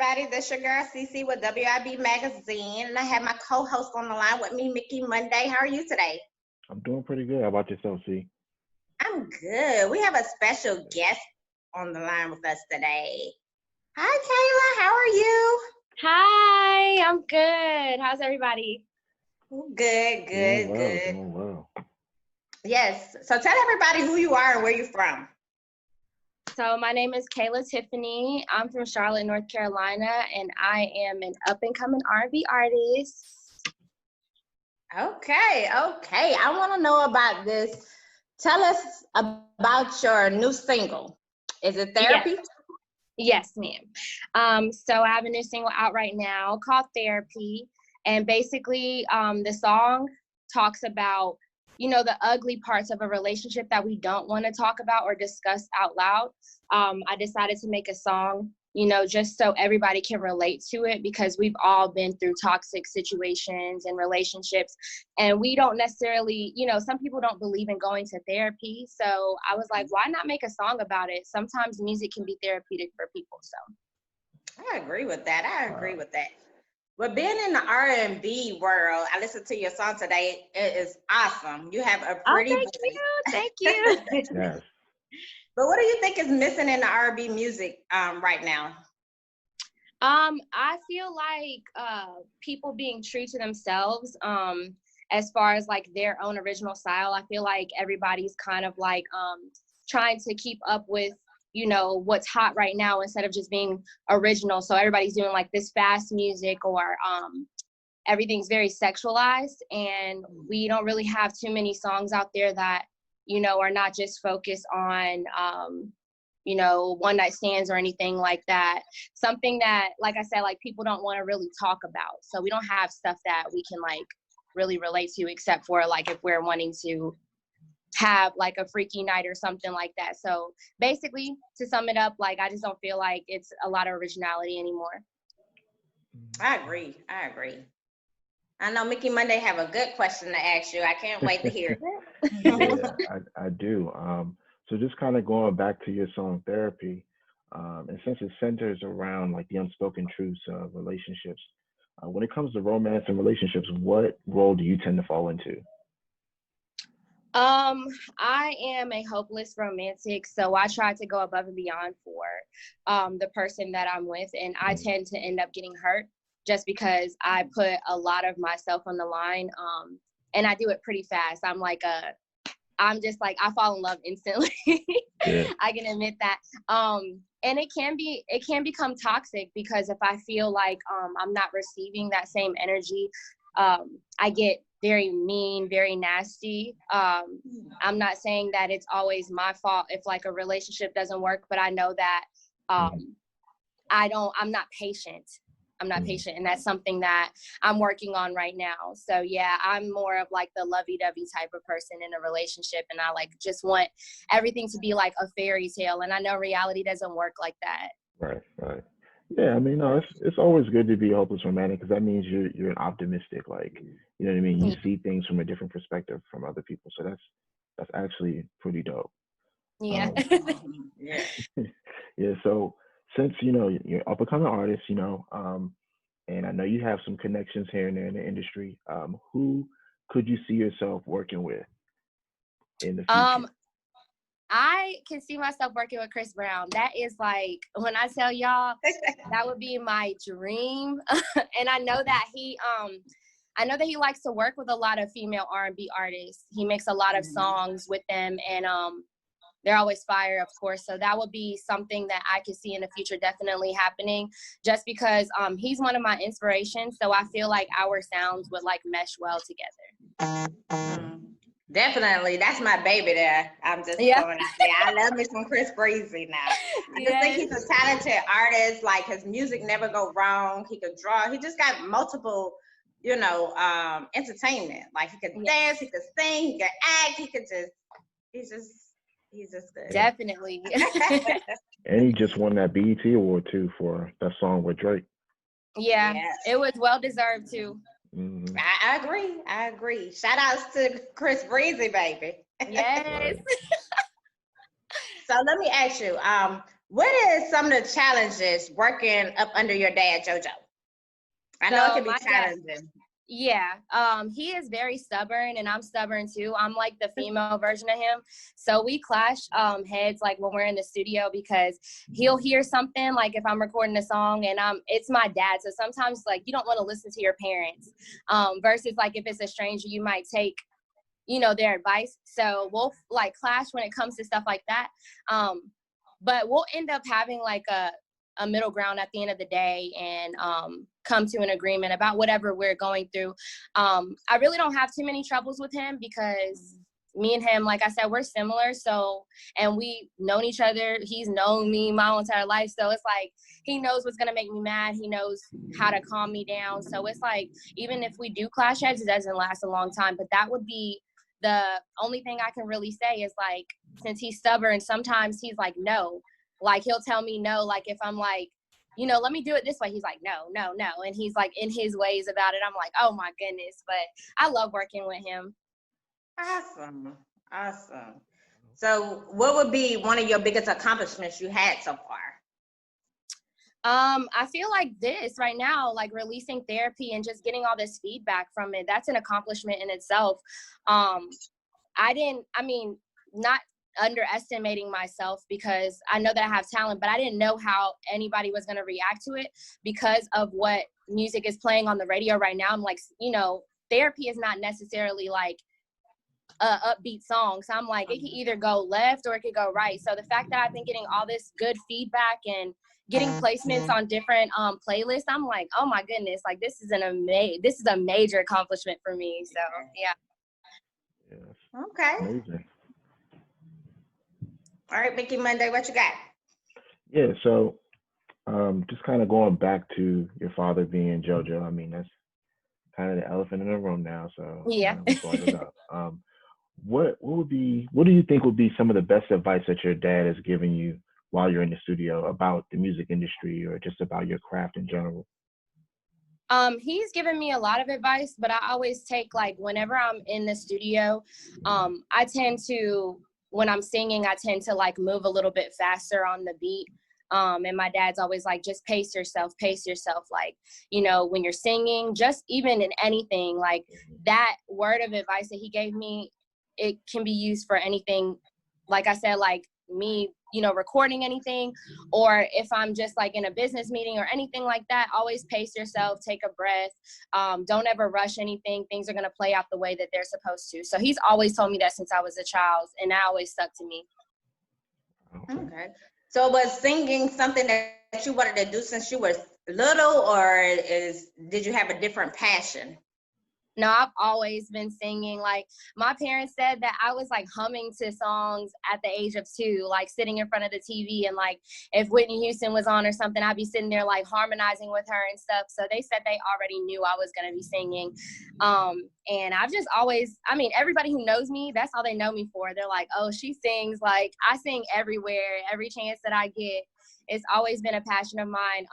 everybody? This your girl Cece with WIB Magazine, and I have my co-host on the line with me, Mickey Monday. How are you today? I'm doing pretty good. How about yourself, C? I'm good. We have a special guest on the line with us today. Hi, Kayla. How are you? Hi, I'm good. How's everybody? Good, Doing good, well, good. doing well. Yes. So tell everybody who you are and where you're from. So my name is Kayla Tiffany. I'm from Charlotte, North Carolina, and I am an up-and-coming R&B artist. Okay. I want to know about this. Tell us about your new single. Is it Therapy? Yes, ma'am. So I have a new single out right now called Therapy, and basically the song talks about, the ugly parts of a relationship that we don't want to talk about or discuss out loud. I decided to make a song, just so everybody can relate to it, because we've all been through toxic situations and relationships, and we don't necessarily, some people don't believe in going to therapy. So I was like, why not make a song about it? Sometimes music can be therapeutic for people. So I agree with that. Well, being in the R&B world, I listened to your song today. It is awesome. You have a pretty thank you. Yes. But what do you think is missing in the R&B music right now? I feel like people being true to themselves, as far as like their own original style. I feel like everybody's kind of like trying to keep up with, what's hot right now instead of just being original. So everybody's doing like this fast music, or everything's very sexualized, and we don't really have too many songs out there that, are not just focused on one night stands or anything like that. Something that, like I said, like people don't want to really talk about. So we don't have stuff that we can like really relate to, except for like if we're wanting to have like a freaky night or something like that. So basically, to sum it up, like I just don't feel like it's a lot of originality anymore. I agree. I know Mickey Monday have a good question to ask you. I can't wait to hear it. Yeah, I do. So just kind of going back to your song Therapy, and since it centers around like the unspoken truths of relationships, when it comes to romance and relationships, what role do you tend to fall into? I am a hopeless romantic, so I try to go above and beyond for the person that I'm with, and I tend to end up getting hurt just because I put a lot of myself on the line, and I do it pretty fast. I'm just like, I fall in love instantly. Yeah. I can admit that. And it can become toxic, because if I feel like I'm not receiving that same energy, I get very mean, very nasty. I'm not saying that it's always my fault if like a relationship doesn't work, but I know that I'm not patient. And that's something that I'm working on right now. So yeah, I'm more of like the lovey-dovey type of person in a relationship, and I like just want everything to be like a fairy tale, and I know reality doesn't work like that. Right. Yeah, I mean, no, it's always good to be hopeless romantic, because that means you're an optimistic, like, you know what I mean? You see things from a different perspective from other people. So that's actually pretty dope. Yeah. Yeah. Yeah, so since you're up and coming artist, and I know you have some connections here and there in the industry, who could you see yourself working with in the future? I can see myself working with Chris Brown. That is like, when I tell y'all, that would be my dream. And I know that he likes to work with a lot of female R&B artists. He makes a lot of songs with them, and they're always fire, of course. So that would be something that I could see in the future definitely happening, just because he's one of my inspirations. So I feel like our sounds would like mesh well together. Definitely. That's my baby there. I'm just going out there. I love me some Chris Breezy now. I just think he's a talented artist. Like, his music never go wrong. He could draw. He just got multiple, entertainment. Like, he could dance, he could sing, he could act, he's just good. Definitely. And he just won that BET award too for that song with Drake. Yeah, it was well deserved too. Mm-hmm. I agree. Shout outs to Chris Breezy, baby. Yes. So let me ask you, What is some of the challenges working up under your dad, JoJo? I know it can be challenging. He is very stubborn, and I'm stubborn too. I'm like the female version of him. So we clash heads like when we're in the studio, because he'll hear something like if I'm recording a song and it's my dad. So sometimes like you don't want to listen to your parents versus like if it's a stranger, you might take, you know, their advice. So we'll like clash when it comes to stuff like that. But we'll end up having like a middle ground at the end of the day and come to an agreement about whatever we're going through. I really don't have too many troubles with him because me and him, like I said, we're similar. So, and we've known each other. He's known me my whole entire life. So it's like, he knows what's going to make me mad. He knows how to calm me down. So it's like, even if we do clash heads, it doesn't last a long time. But that would be the only thing I can really say is like, since he's stubborn, sometimes he's like, no. Like, he'll tell me no. Like, if I'm like, you know, let me do it this way. He's like, no. And he's like in his ways about it. I'm like, oh my goodness. But I love working with him. Awesome. So what would be one of your biggest accomplishments you had so far? I feel like this right now, like releasing therapy and just getting all this feedback from it, that's an accomplishment in itself. Not underestimating myself, because I know that I have talent, but I didn't know how anybody was going to react to it because of what music is playing on the radio right now. I'm like, you know, therapy is not necessarily like a upbeat song. So I'm like, it can either go left or it could go right. So the fact that I've been getting all this good feedback and getting placements on different playlists, I'm like, oh my goodness, like this is a major accomplishment for me. So yeah. Okay. Amazing. All right, Mickey Monday, what you got? Yeah, so just kind of going back to your father being JoJo, I mean, that's kind of the elephant in the room now. So yeah. Brought it up. What do you think would be some of the best advice that your dad has given you while you're in the studio about the music industry or just about your craft in general? He's given me a lot of advice, but I always take, like, whenever I'm in the studio, I tend to, when I'm singing, I tend to like move a little bit faster on the beat. And my dad's always like, just pace yourself. Like, you know, when you're singing, just even in anything, like that word of advice that he gave me, it can be used for anything. Like I said, like me, you know, recording anything, or if I'm just like in a business meeting or anything like that, always pace yourself, take a breath. Don't ever rush anything. Things are going to play out the way that they're supposed to. So he's always told me that since I was a child, and that always stuck to me. Okay. So was singing something that you wanted to do since you were little, or did you have a different passion? No, I've always been singing. Like, my parents said that I was like humming to songs at the age of 2, like sitting in front of the TV, and like if Whitney Houston was on or something, I'd be sitting there like harmonizing with her and stuff. So they said they already knew I was going to be singing. And I've just always, I mean, everybody who knows me, that's all they know me for. They're like, oh, she sings. Like, I sing everywhere, every chance that I get. It's always been a passion of mine.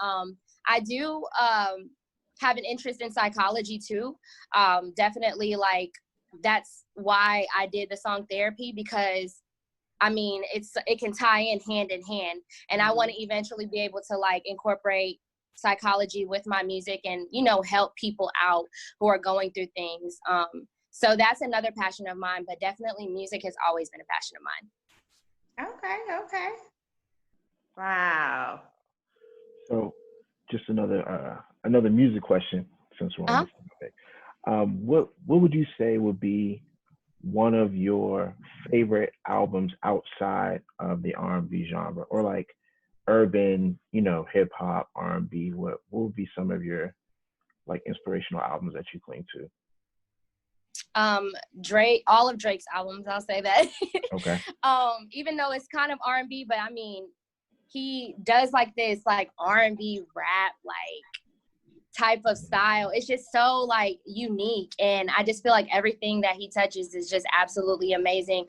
I do have an interest in psychology too. Definitely, like, that's why I did the song Therapy, because I mean, it can tie in hand, and I want to eventually be able to like incorporate psychology with my music and, you know, help people out who are going through things. So that's another passion of mine, but definitely music has always been a passion of mine. Okay. Wow. So just another music question, since we're on this topic. What would you say would be one of your favorite albums outside of the R&B genre, or like urban, you know, hip hop, R&B? What would be some of your like inspirational albums that you cling to? Drake, all of Drake's albums, I'll say that. Okay. Even though it's kind of R&B, but I mean, he does like this like R&B rap like type of style. It's just so like unique, and I just feel like everything that he touches is just absolutely amazing.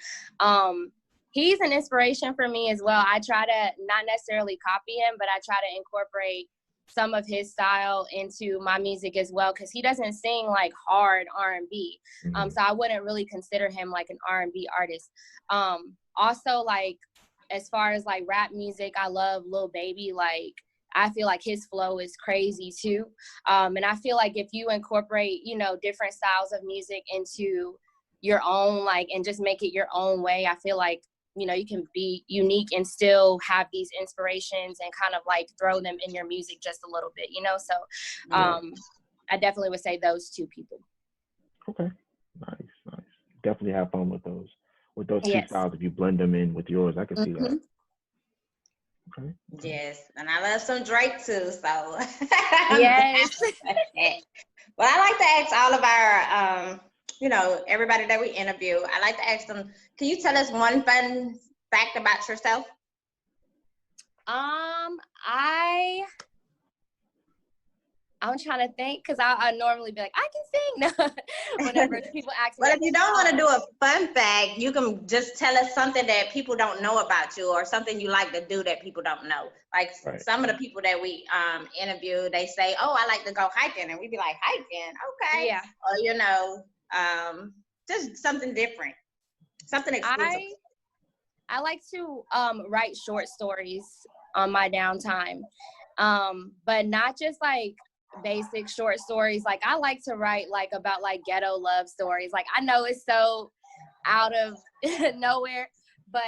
He's an inspiration for me as well. I try to not necessarily copy him, but I try to incorporate some of his style into my music as well, because he doesn't sing like hard R&B. So I wouldn't really consider him like an R&B artist. Also, like, as far as like rap music, I love Lil Baby. Like, I feel like his flow is crazy too. And I feel like if you incorporate, you know, different styles of music into your own, like, and just make it your own way, I feel like, you know, you can be unique and still have these inspirations and kind of like throw them in your music just a little bit, you know? So I definitely would say those two people. Okay. Nice. Definitely have fun with those. With those two Yes. styles, if you blend them in with yours, I can see that. Okay. Yes, and I love some Drake too. So yes. Well, I like to ask all of our, you know, everybody that we interview. I like to ask them, can you tell us one fun fact about yourself? I'm trying to think, because I normally be like, I can sing whenever people ask me. But if you don't want to do a fun fact, you can just tell us something that people don't know about you, or something you like to do that people don't know. Like some of the people that we interview, they say, oh, I like to go hiking. And we'd be like, hiking? Okay. Yeah. Or, you know, just something different, something exclusive. I like to write short stories on my downtime, but not just like basic short stories. Like, I like to write like about like ghetto love stories. Like, I know it's so out of nowhere, but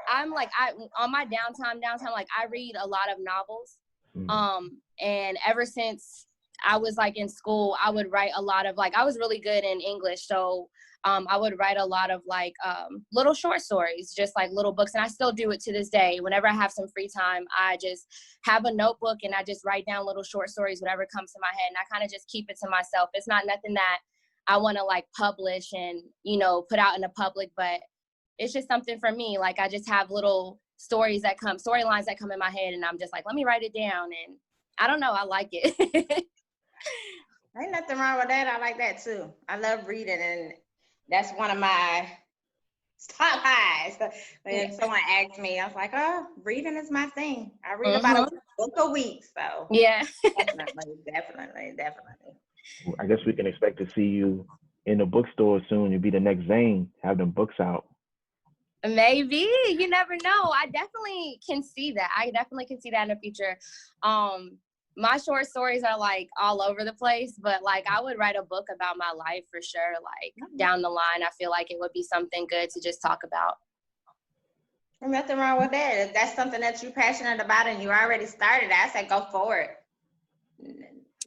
I'm like, on my downtime, like, I read a lot of novels. And ever since I was like in school, I would write a lot of, like, I was really good in English, so I would write a lot of like little short stories, just like little books. And I still do it to this day. Whenever I have some free time, I just have a notebook and I just write down little short stories, whatever comes to my head. And I kind of just keep it to myself. It's not nothing that I want to like publish and, you know, put out in the public, but it's just something for me. Like, I just have little storylines that come in my head, and I'm just like, let me write it down. And I don't know, I like it. Ain't nothing wrong with that. I like that too. I love reading, and that's one of my top highs. When someone asked me, I was like, oh, reading is my thing. I read about a book a week. So yeah. definitely. I guess we can expect to see you in the bookstore soon. You'll be the next Zane, have them books out. Maybe. You never know. I definitely can see that. In the future. My short stories are like all over the place, but like, I would write a book about my life for sure. Like, down the line, I feel like it would be something good to just talk about. There's nothing wrong with that. If that's something that you're passionate about and you already started, I say go for it.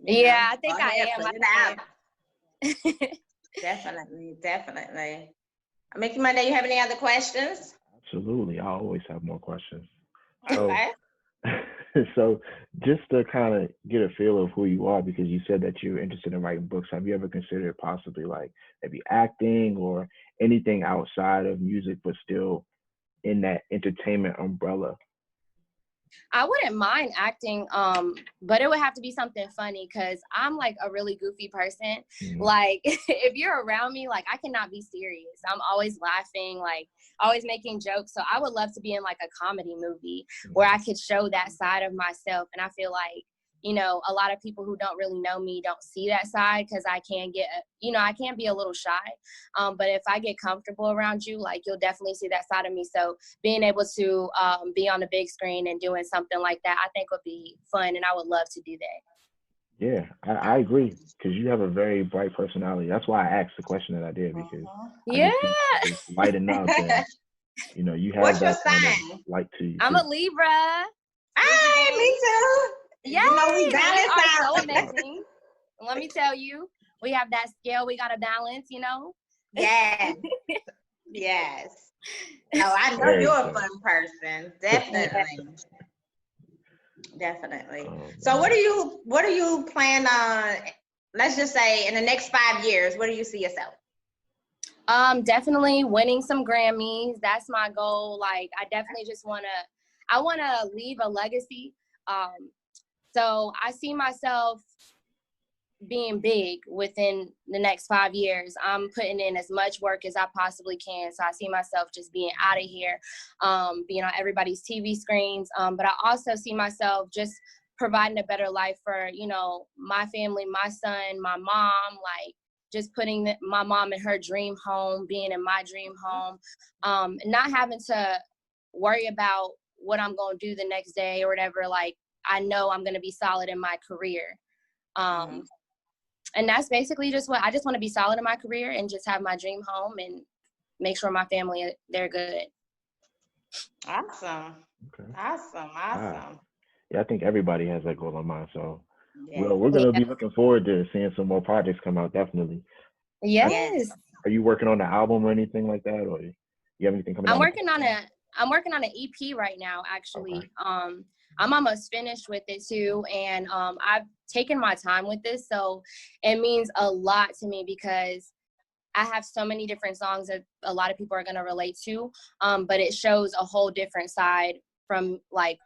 I think I am. Definitely. Mickey Monday, you have any other questions? Absolutely. I always have more questions. Okay. So just to kind of get a feel of who you are, because you said that you're interested in writing books, have you ever considered possibly like maybe acting or anything outside of music, but still in that entertainment umbrella? I wouldn't mind acting, but it would have to be something funny, because I'm like a really goofy person. Like, if you're around me, like, I cannot be serious. I'm always laughing, like always making jokes. So I would love to be in like a comedy movie where I could show that side of myself. And I feel like, you know, a lot of people who don't really know me don't see that side, because I can be a little shy. But if I get comfortable around you, like, you'll definitely see that side of me. So being able to be on the big screen and doing something like that, I think would be fun, and I would love to do that. Yeah, I agree, because you have a very bright personality. That's why I asked the question that I did, because I just lighten up, and you know, you have What's that your kind sign? of light to you. I'm a Libra. Hey, me too. Yeah, you know, we balance out. So amazing. Let me tell you, we have that scale we gotta balance, you know. Yes. No, I know you're a fun person. Definitely. So what do you plan on, let's just say in the next 5 years, where do you see yourself? Definitely winning some Grammys. That's my goal. Like, I definitely just wanna leave a legacy. So I see myself being big within the next 5 years. I'm putting in as much work as I possibly can. So I see myself just being out of here, being on everybody's TV screens. But I also see myself just providing a better life for, you know, my family, my son, my mom, like just putting my mom in her dream home, being in my dream home, not having to worry about what I'm going to do the next day or whatever. Like, I know I'm going to be solid in my career. And that's basically just what I just want to be solid in my career and just have my dream home and make sure my family, they're good. Awesome. Okay. Awesome. Yeah, I think everybody has that goal in mind. So we're going to be looking forward to seeing some more projects come out, definitely. Yes. Are you working on an album or anything like that? Or you have anything coming out? I'm working on an EP right now, actually. Okay. I'm almost finished with it too. And I've taken my time with this. So it means a lot to me because I have so many different songs that a lot of people are going to relate to. But it shows a whole different side from, like,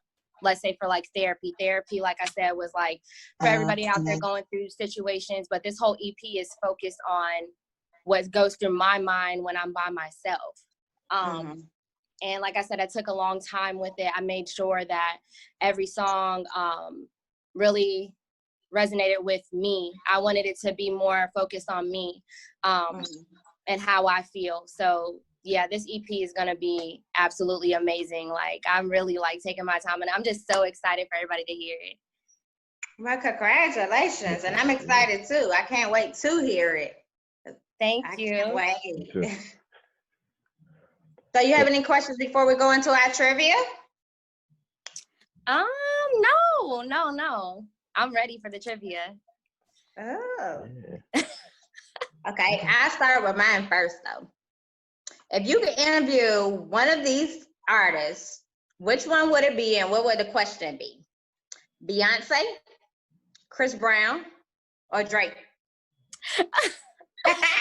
let's say for like therapy. Therapy, like I said, was like for everybody out there going through situations. But this whole EP is focused on what goes through my mind when I'm by myself. And like I said, I took a long time with it. I made sure that every song really resonated with me. I wanted it to be more focused on me and how I feel. So yeah, this EP is going to be absolutely amazing. Like, I'm really like taking my time and I'm just so excited for everybody to hear it. Well, congratulations. And I'm excited too. I can't wait to hear it. Thank you. Can't wait. So you have any questions before we go into our trivia? No. I'm ready for the trivia. Oh. Okay, I'll start with mine first though. If you could interview one of these artists, which one would it be and what would the question be? Beyonce, Chris Brown, or Drake?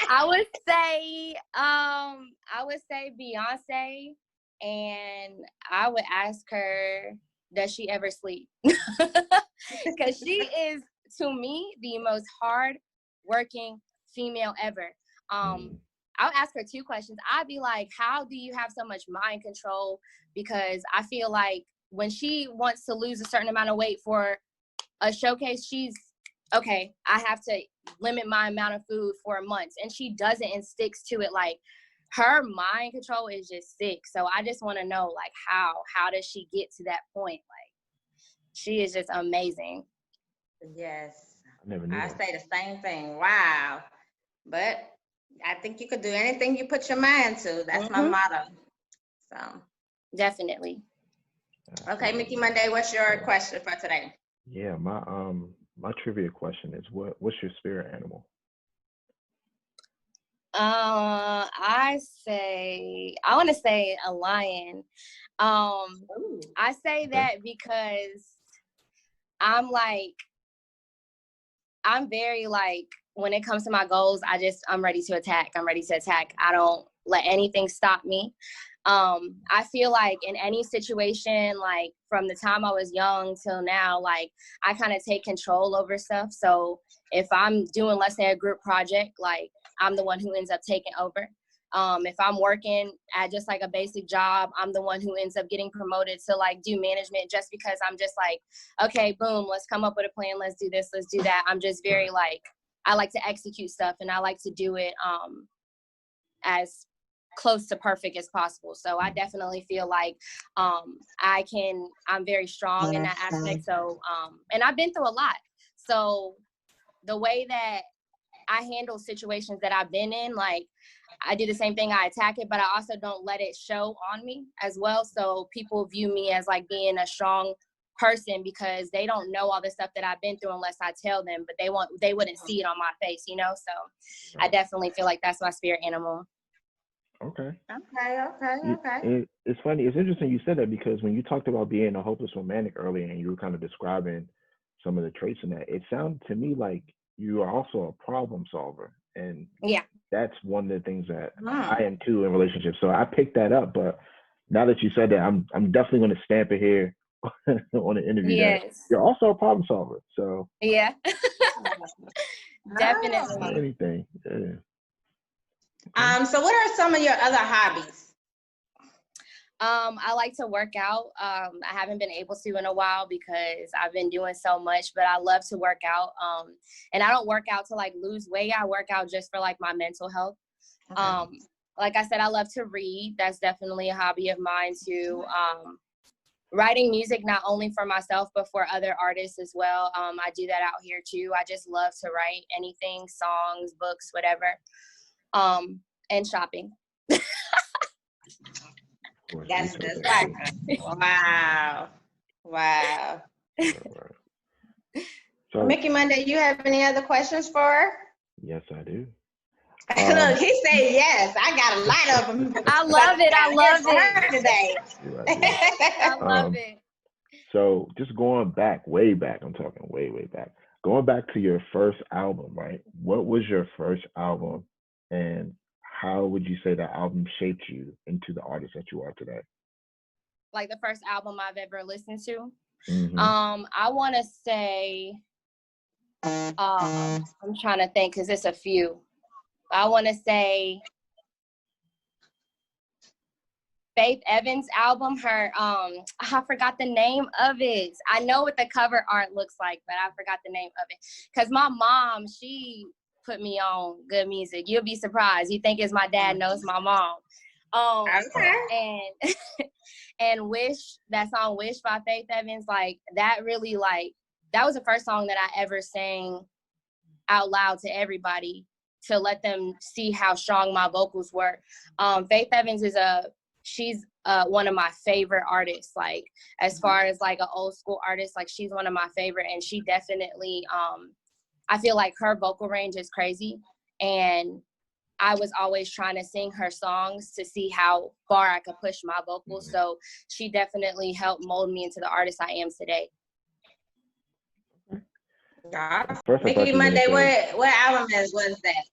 I would say Beyonce, and I would ask her, does she ever sleep? Because she is, to me, the most hard-working female ever. I'll ask her 2 questions. I'd be like, how do you have so much mind control? Because I feel like when she wants to lose a certain amount of weight for a showcase, she's, okay, I have to limit my amount of food for a month. And she doesn't and sticks to it. Like, her mind control is just sick. So I just want to know, like, how does she get to that point? Like, she is just amazing. Yes. I say the same thing. Wow. But I think you could do anything you put your mind to. That's my motto. So definitely. Okay, Mickey Monday, what's your question for today? Yeah, my trivia question is what's your spirit animal? I want to say a lion. I say that because I'm very like, when it comes to my goals, I'm ready to attack. I don't let anything stop me. I feel like in any situation, like from the time I was young till now, like I kind of take control over stuff. So if I'm doing, let's say, a group project, like I'm the one who ends up taking over. If I'm working at just like a basic job, I'm the one who ends up getting promoted to like do management, just because I'm just like, okay, boom, let's come up with a plan. Let's do this. Let's do that. I'm just very like, I like to execute stuff and I like to do it as close to perfect as possible. So I definitely feel like I'm very strong in that aspect. So, and I've been through a lot. So the way that I handle situations that I've been in, like I do the same thing, I attack it, but I also don't let it show on me as well. So people view me as like being a strong person because they don't know all the stuff that I've been through unless I tell them, but they wouldn't see it on my face, you know? So I definitely feel like that's my spirit animal. Okay. It's funny. It's interesting you said that, because when you talked about being a hopeless romantic earlier and you were kind of describing some of the traits in that, it sounded to me like you are also a problem solver. And that's one of the things that I am too in relationships. So I picked that up. But now that you said that, I'm definitely going to stamp it here on the interview. Yes. That you're also a problem solver. So yeah. Definitely. Anything. Yeah. So what are some of your other hobbies? I like to work out. I haven't been able to in a while because I've been doing so much, but I love to work out. And I don't work out to like lose weight. I work out just for like my mental health. like I said, I love to read. That's definitely a hobby of mine too. Writing music, not only for myself, but for other artists as well. I do that out here too. I just love to write anything, songs, books, whatever. And shopping. That's like, wow. Wow. So, Mickey Monday, you have any other questions for her? Yes, I do. Look, he said yes. I got a lot of them. I love it. I love it today. I love it. So just going back, way back, I'm talking way back. Going back to your first album, right? What was your first album, and how would you say that album shaped you into the artist that you are today? Like the first album I've ever listened to? Mm-hmm. I want to say, I'm trying to think because it's a few. I want to say Faith Evans' album, her, I forgot the name of it. I know what the cover art looks like, but I forgot the name of it. Because my mom, she put me on good music. You'll be surprised. You think it's my dad knows my mom. Okay. And Wish, that song Wish by Faith Evans, like that really that was the first song that I ever sang out loud to everybody to let them see how strong my vocals were. Faith Evans she's one of my favorite artists, like as far as like an old school artist, like she's one of my favorite, and she definitely, I feel like her vocal range is crazy, and I was always trying to sing her songs to see how far I could push my vocals. So she definitely helped mold me into the artist I am today. Mickey Monday, what album was that?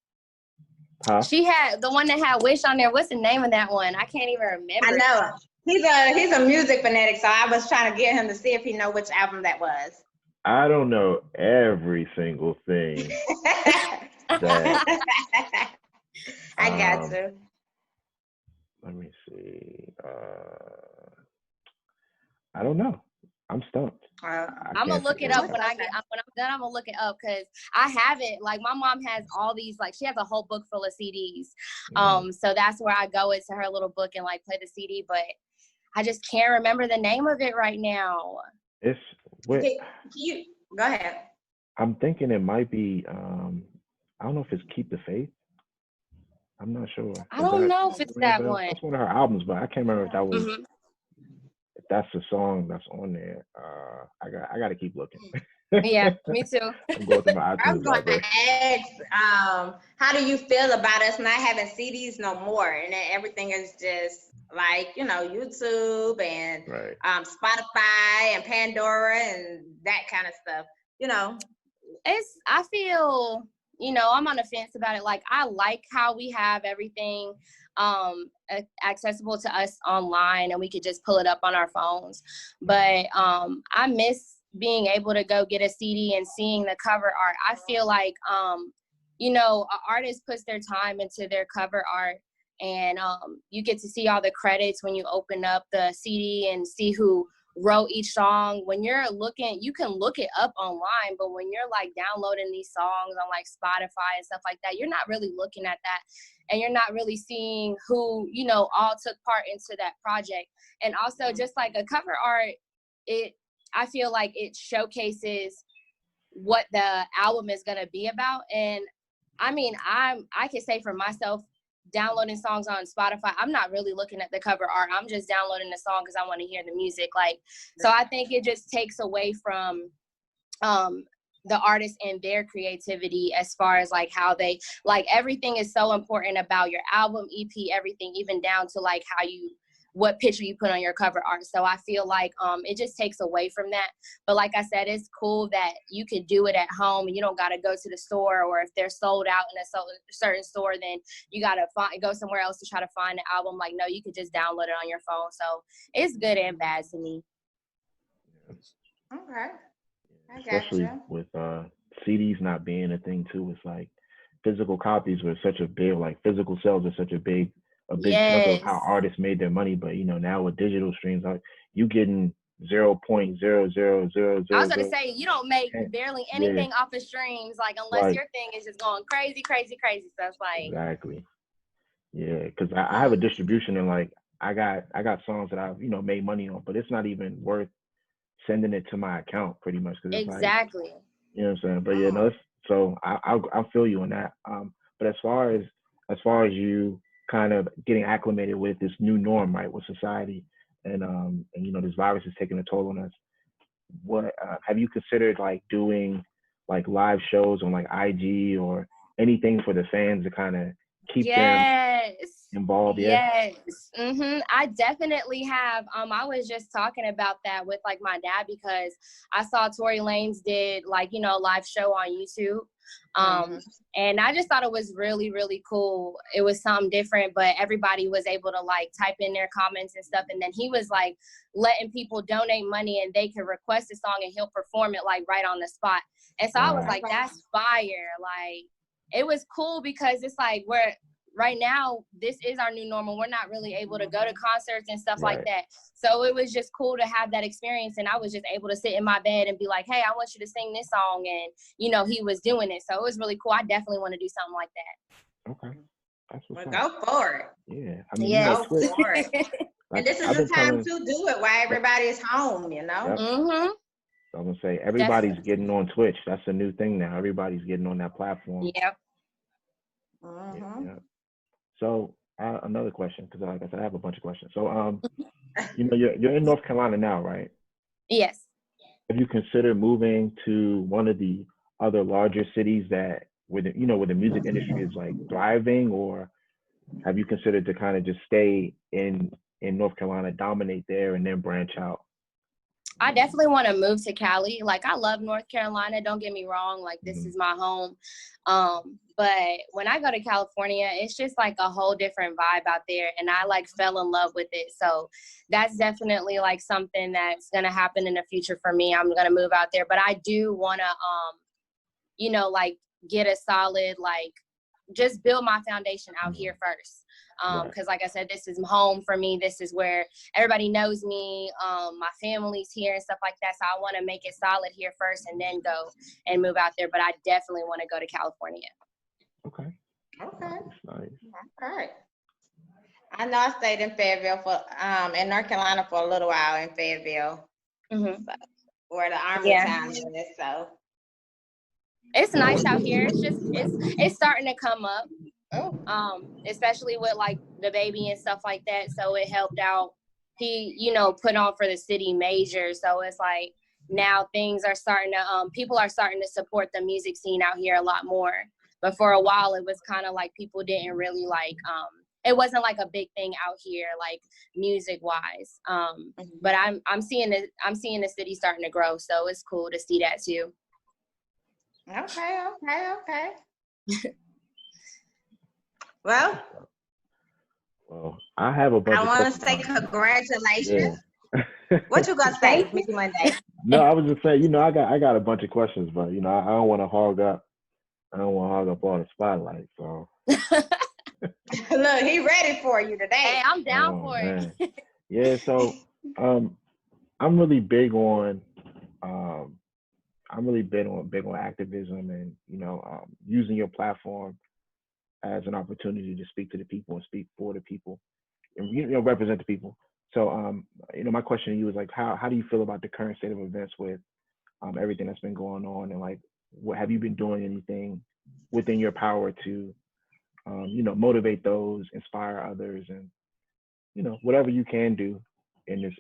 Huh? She had the one that had Wish on there. What's the name of that one? I can't even remember. I know. He's a music fanatic, so I was trying to get him to see if he know which album that was. I don't know every single thing. I got you. Let me see. I don't know. I'm stumped. I'm gonna look it up when I'm done. I'm gonna look it up because I have it. Like my mom has all these. Like she has a whole book full of CDs. So that's where I go into her little book and like play the CD. But I just can't remember the name of it right now. You go ahead. I'm thinking it might be. I don't know if it's Keep the Faith. I'm not sure. I don't know if it's that one. That's one of her albums, but I can't remember if that was. If that's the song that's on there. I got to keep looking. Yeah, me too. I'm going through my iTunes I'm going to ask, how do you feel about us not having CDs no more, and that everything is just like YouTube and Spotify and Pandora and that kind of stuff. I feel. I'm on the fence about it. Like, I like how we have everything accessible to us online and we could just pull it up on our phones. But I miss being able to go get a CD and seeing the cover art. I feel like, an artist puts their time into their cover art, and you get to see all the credits when you open up the CD and see who wrote each song. When you're looking, you can look it up online, but when you're like downloading these songs on like Spotify and stuff like that, you're not really looking at that, and you're not really seeing who all took part into that project. And also just like a cover art, I feel like it showcases what the album is going to be about. And I mean, I can say for myself, downloading songs on Spotify, I'm not really looking at the cover art. I'm just downloading the song because I want to hear the music. So I think it just takes away from the artist and their creativity as far as like how they, like everything is so important about your album, EP, everything, even down to like what picture you put on your cover art. So I feel like it just takes away from that. But like I said, it's cool that you could do it at home and you don't got to go to the store, or if they're sold out in a certain store, then you got to go somewhere else to try to find the album. Like, no, you could just download it on your phone. So it's good and bad to me. Okay. Especially with CDs not being a thing too. It's like physical copies were such a big, like physical sales are such a big chunk of how artists made their money. But now with digital streams, like you getting 0.0000. I was gonna say you don't make barely anything off of streams, like unless your thing is just going crazy. So it's like exactly. Yeah, because I have a distribution and like I got songs that I've made money on, but it's not even worth sending it to my account pretty much because it's like Exactly. you know what I'm saying. But yeah, no, Oh. so I'll feel you on that. But as far as you kind of getting acclimated with this new norm, right, with society, and this virus is taking a toll on us. What have you considered like doing like live shows on like IG or anything for the fans to kind of keep them Yes. involved? Yeah. Yes. I definitely have. I was just talking about that with like my dad because I saw Tory Lanez did like, live show on YouTube. Mm-hmm. And I just thought it was really, really cool. It was something different, but everybody was able to like type in their comments and stuff. And then he was like letting people donate money and they could request a song and he'll perform it like right on the spot. And so I was Right. like, that's fire. Like, it was cool because it's like right now, this is our new normal. We're not really able to go to concerts and stuff like Right. that. So it was just cool to have that experience. And I was just able to sit in my bed and be like, hey, I want you to sing this song. And, he was doing it. So it was really cool. I definitely want to do something like that. Okay. That's what's Well, up. go for it. Yeah. I mean, Yes. Twitch. Go for it. Like And this is I've the been time telling. to do it while everybody is home, Yep. Mm-hmm. I'm gonna say everybody's getting on Twitch. That's a new thing now. Everybody's getting on that platform. Yep. Mm-hmm. Yeah. So another question, because like I said, I have a bunch of questions. So you're in North Carolina now, right? Yes. Have you considered moving to one of the other larger cities that where the music industry is like thriving, or have you considered to kind of just stay in North Carolina, dominate there, and then branch out? I definitely want to move to Cali. Like, I love North Carolina. Don't get me wrong. Like, this Mhm. is my home. But when I go to California, it's just like a whole different vibe out there. And I like fell in love with it. So that's definitely like something that's going to happen in the future for me. I'm going to move out there. But I do want to, like get a solid, like just build my foundation out here first. Because like I said, this is home for me. This is where everybody knows me. My family's here and stuff like that. So I want to make it solid here first and then go and move out there. But I definitely want to go to California. Okay. Okay. Nice. All right. I know I stayed in Fayetteville in North Carolina for a little while in Fayetteville, where the Army town is. So it's nice out here. It's just it's starting to come up. Especially with like the baby and stuff like that. So it helped out. He, put on for the city major. So it's like now things are starting to people are starting to support the music scene out here a lot more. But for a while it was kind of like people didn't really like it wasn't like a big thing out here, like music wise. But I'm seeing the city starting to grow. So it's cool to see that too. Okay. Well, I have a bunch of questions. I want to say congratulations. Yeah. What you gonna say, Miss Monday? No, I was just saying, I got a bunch of questions, but I don't want to hog up all the spotlight. So look, he ready for you today. Hey, I'm down for it. Yeah, so I'm really big on activism and using your platform as an opportunity to speak to the people and speak for the people and represent the people. So my question to you is like how do you feel about the current state of events with everything that's been going on, and like what have you been doing anything within your power to motivate those, inspire others, and whatever you can do in this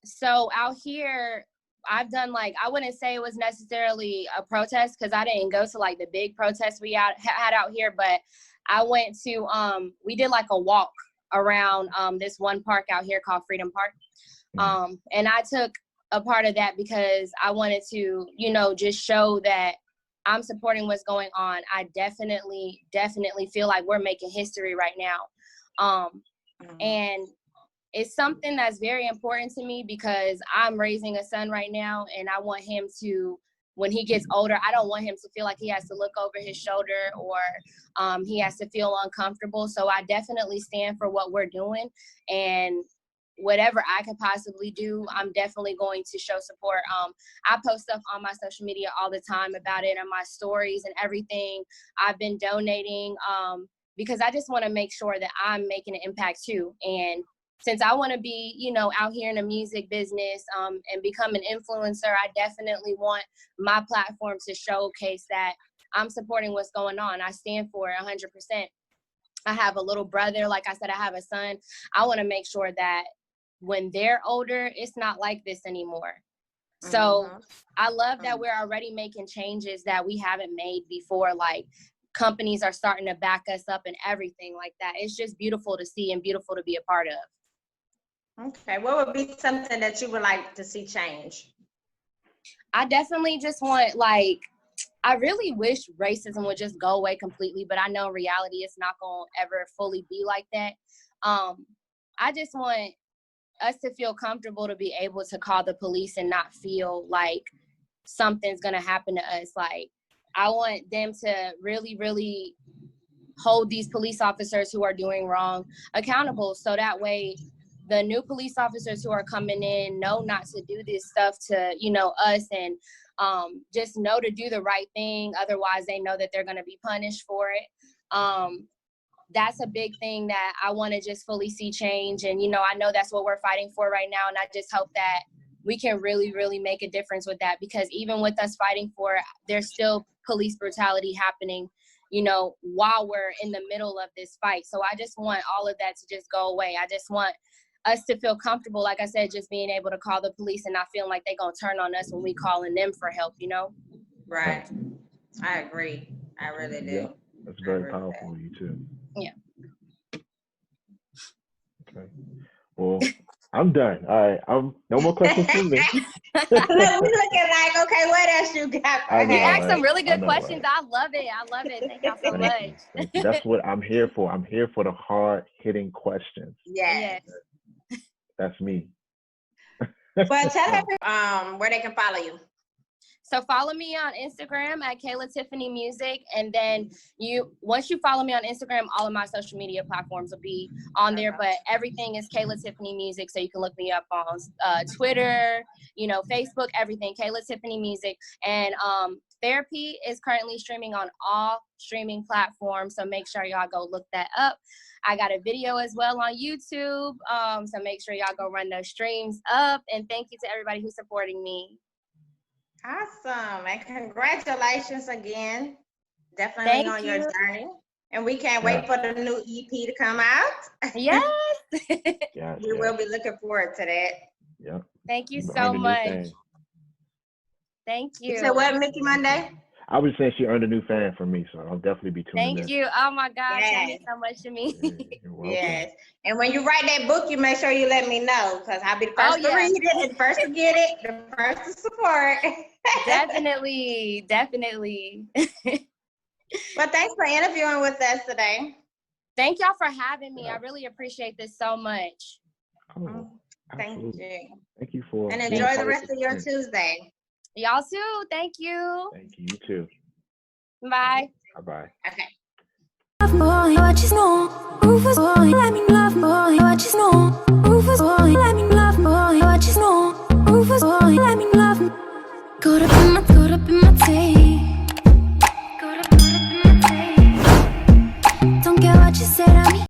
so out here I've done like, I wouldn't say it was necessarily a protest because I didn't go to like the big protests we had out here, but I went to we did like a walk around this one park out here called Freedom Park. And I took a part of that because I wanted to, just show that I'm supporting what's going on. I definitely feel like we're making history right now. And it's something that's very important to me because I'm raising a son right now, and I want him to, when he gets older, I don't want him to feel like he has to look over his shoulder or he has to feel uncomfortable. So I definitely stand for what we're doing, and whatever I could possibly do, I'm definitely going to show support. I post stuff on my social media all the time about it, on my stories and everything. I've been donating because I just want to make sure that I'm making an impact too. And since I want to be, you know, out here in the music business and become an influencer, I definitely want my platform to showcase that I'm supporting what's going on. I stand for it 100%. I have a little brother. Like I said, I have a son. I want to make sure that when they're older, it's not like this anymore. So I love that we're already making changes that we haven't made before. Like companies are starting to back us up and everything like that. It's just beautiful to see and beautiful to be a part of. Okay, what would be something that you would like to see change? I definitely just want, like, I really wish racism would just go away completely, but I know in reality it's not going to ever fully be like that. I just want us to feel comfortable to be able to call the police and not feel like something's going to happen to us. Like, I want them to really, really hold these police officers who are doing wrong accountable, so that way the new police officers who are coming in know not to do this stuff to, you know, us, and just know to do the right thing. Otherwise, they know that they're going to be punished for it. That's a big thing that I want to just fully see change. And, you know, I know that's what we're fighting for right now. And I just hope that we can really, really make a difference with that, because even with us fighting for it, there's still police brutality happening, you know, while we're in the middle of this fight. So I just want all of that to just go away. I just want us to feel comfortable, like I said, just being able to call the police and not feeling like they're going to turn on us when we calling them for help, you know? Right. I agree. I really do. Yeah, that's very powerful of you too. Yeah. Okay. Well, I'm done. All right. No more questions from me. We're looking like, okay, what else you got? You asked some really good questions. Right? I love it. I love it. Thank y'all so much. Thank you. That's what I'm here for. I'm here for the hard-hitting questions. Yes. That's me. Well, tell them where they can follow you. So follow me on Instagram at Kayla Tiffany Music. And then once you follow me on Instagram, all of my social media platforms will be on there, but everything is Kayla Tiffany Music. So you can look me up on Twitter, you know, Facebook, everything, Kayla Tiffany Music. And Therapy is currently streaming on all streaming platforms. So make sure y'all go look that up. I got a video as well on YouTube. So make sure y'all go run those streams up. And thank you to everybody who's supporting me. Awesome. And congratulations again. Definitely on your journey. And we can't wait for the new EP to come out. Yes. We will be looking forward to that. Yeah. Thank you so much. Thank you. You said what, Mickey Monday? I was saying she earned a new fan from me, so I'll definitely be tuning in. Thank you. Oh my gosh, that means so much to me. Yes. And when you write that book, you make sure you let me know, because I'll be the first to read it, the first to get it, the first to support. Definitely. Well, thanks for interviewing with us today. Thank y'all for having me. I really appreciate this so much. Oh, thank you. Thank you for. And enjoy the rest of your Tuesday. Y'all too. Thank you. Thank you. You too. Bye. Bye-bye. Okay. Love boy, what you know? Rufus boy, let me love boy.